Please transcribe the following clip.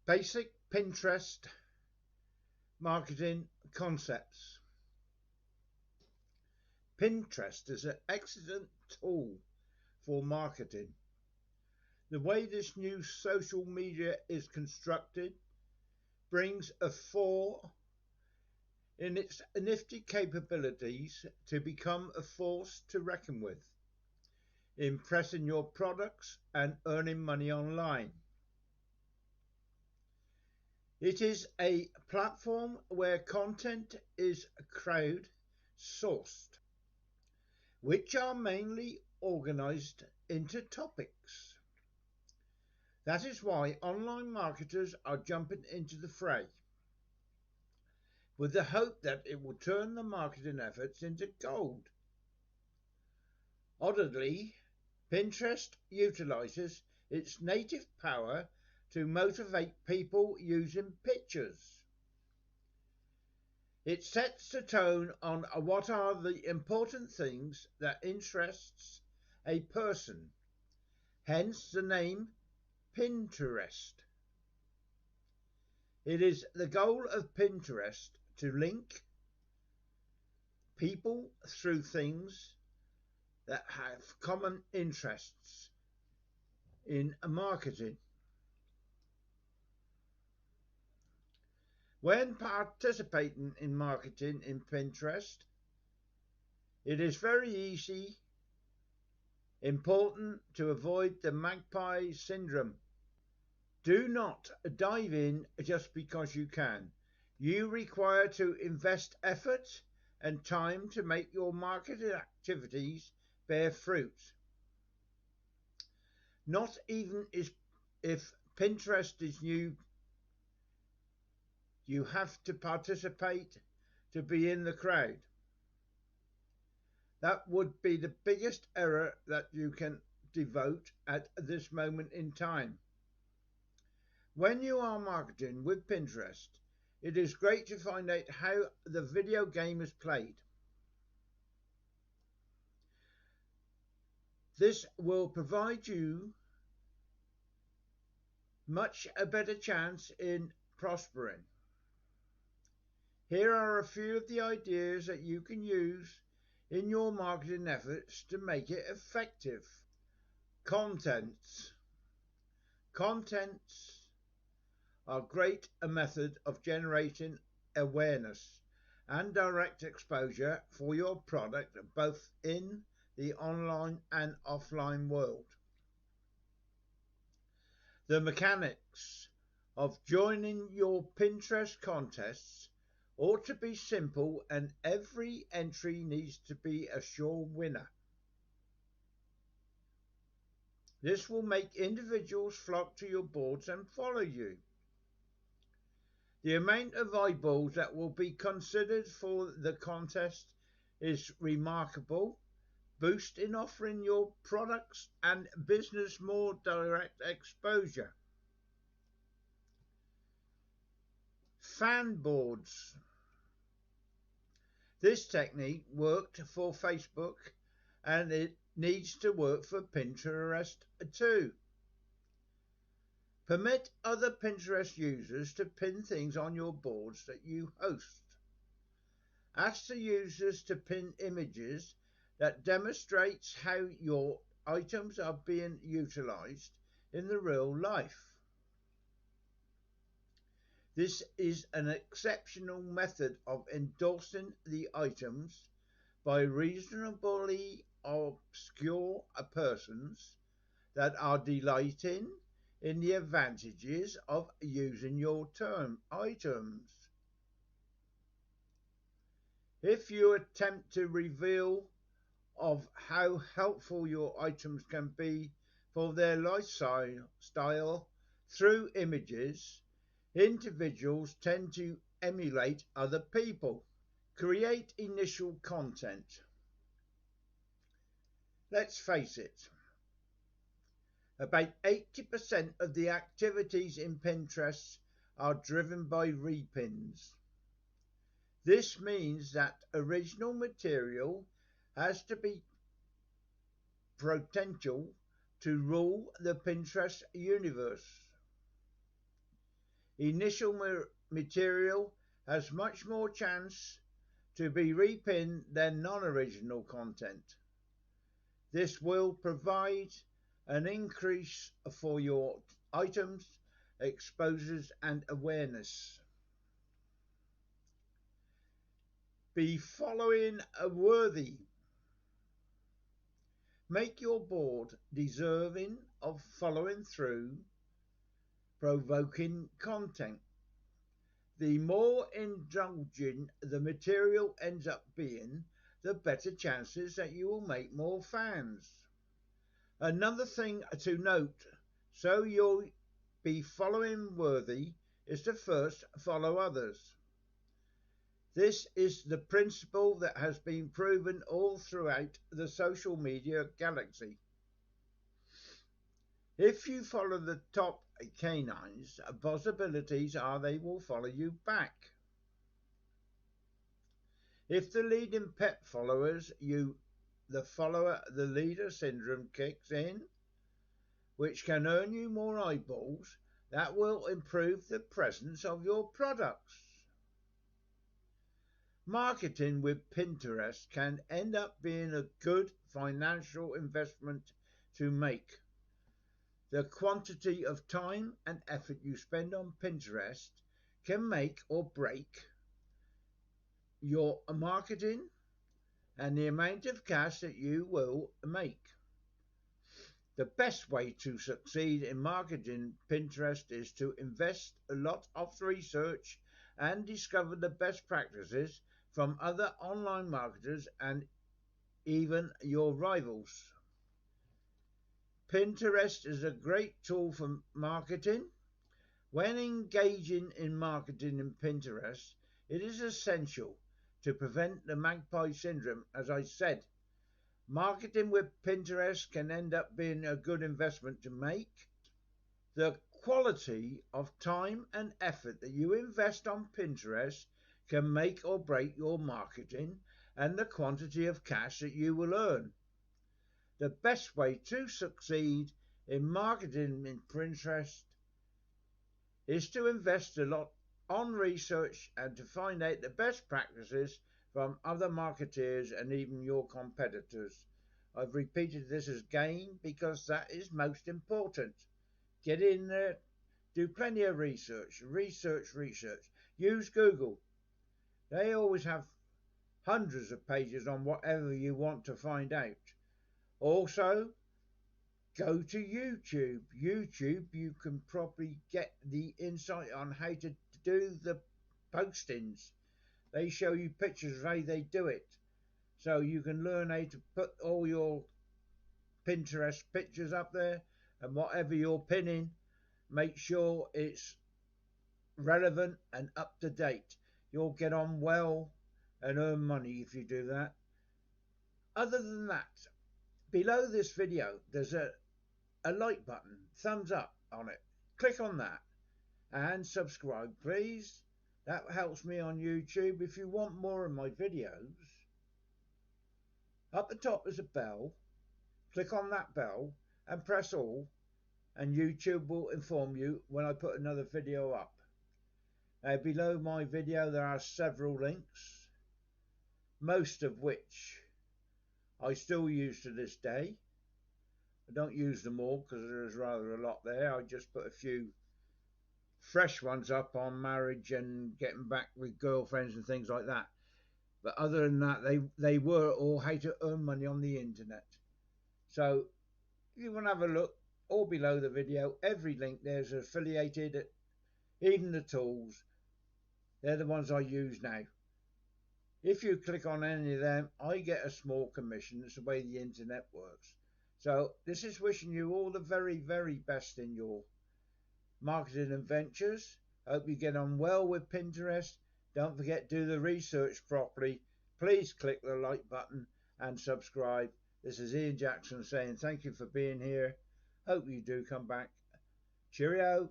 Basic Pinterest marketing concepts. Pinterest is an excellent tool for marketing. The way this new social media is constructed brings a fore in its nifty capabilities to become a force to reckon with, impressing your products and earning money online. It is a platform where content is crowd-sourced, which are mainly organized into topics. That is why online marketers are jumping into the fray, with the hope that it will turn the marketing efforts into gold. Oddly, Pinterest utilizes its native power to motivate people using pictures. It sets the tone on what are the important things that interests a person, hence the name Pinterest. It is the goal of Pinterest to link people through things that have common interests in marketing. When participating in marketing in Pinterest, it is very important to avoid the magpie syndrome. Do not dive in just because you can. You require to invest effort and time to make your marketing activities bear fruit. Not even if Pinterest is new, you have to participate to be in the crowd. That would be the biggest error that you can devote at this moment in time. When you are marketing with Pinterest, it is great to find out how the video game is played. This will provide you much a better chance in prospering. Here are a few of the ideas that you can use in your marketing efforts to make it effective. Contents. Contents are great a method of generating awareness and direct exposure for your product both in the online and offline world. The mechanics of joining your Pinterest contests ought to be simple, and every entry needs to be a sure winner. This will make individuals flock to your boards and follow you. The amount of eyeballs that will be considered for the contest is remarkable, boost in offering your products and business more direct exposure. Fan boards. This technique worked for Facebook and it needs to work for Pinterest too. Permit other Pinterest users to pin things on your boards that you host. Ask the users to pin images that demonstrates how your items are being utilized in the real life. This is an exceptional method of endorsing the items by reasonably obscure persons that are delighting in the advantages of using your items. If you attempt to reveal of how helpful your items can be for their lifestyle through images, individuals tend to emulate other people. Create initial content. Let's face it, about 80% of the activities in Pinterest are driven by repins. This means that original material has to be potential to rule the Pinterest universe. Initial material has much more chance to be repinned than non-original content. This will provide an increase for your items, exposures and awareness. Be following worthy. Make your board deserving of following through provoking content. The more indulgent the material ends up being, the better chances that you will make more fans. Another thing to note, so you'll be following worthy, is to first follow others. This is the principle that has been proven all throughout the social media galaxy. If you follow the top canines, possibilities are they will follow you back. If the leading pet follows you, the leader syndrome kicks in, which can earn you more eyeballs that will improve the presence of your products. Marketing with Pinterest can end up being a good financial investment to make. The quantity of time and effort you spend on Pinterest can make or break your marketing and the amount of cash that you will make. The best way to succeed in marketing Pinterest is to invest a lot of research and discover the best practices from other online marketers and even your rivals. Pinterest is a great tool for marketing. When engaging in marketing in Pinterest, it is essential to prevent the magpie syndrome. As I said, marketing with Pinterest can end up being a good investment to make. The quality of time and effort that you invest on Pinterest can make or break your marketing and the quantity of cash that you will earn. The best way to succeed in marketing in Pinterest is to invest a lot on research and to find out the best practices from other marketeers and even your competitors. I've repeated this again because that is most important. Get in there, do plenty of research. Use Google. They always have hundreds of pages on whatever you want to find out. Also, go to YouTube. You can probably get the insight on how to do the postings. They show you pictures of how they do it. So you can learn how to put all your Pinterest pictures up there, and whatever you're pinning, make sure it's relevant and up to date. You'll get on well and earn money if you do that. Other than that, below this video there's a like button, thumbs up on it. Click on that and subscribe, please. That helps me on YouTube. If you want more of my videos, up the top is a bell. Click on that bell and press all, and YouTube will inform you when I put another video up. Now, below my video there are several links, most of which I still use to this day. I don't use them all because there's rather a lot there. I just put a few fresh ones up on marriage and getting back with girlfriends and things like that. But other than that, they were all how to earn money on the internet. So if you want to have a look, all below the video, every link there's affiliated, even the tools. They're the ones I use now. If you click on any of them, I get a small commission. It's the way the internet works. So this is wishing you all the very, very best in your marketing adventures. Hope you get on well with Pinterest. Don't forget, do the research properly. Please click the like button and subscribe. This is Ian Jackson saying thank you for being here. Hope you do come back. Cheerio.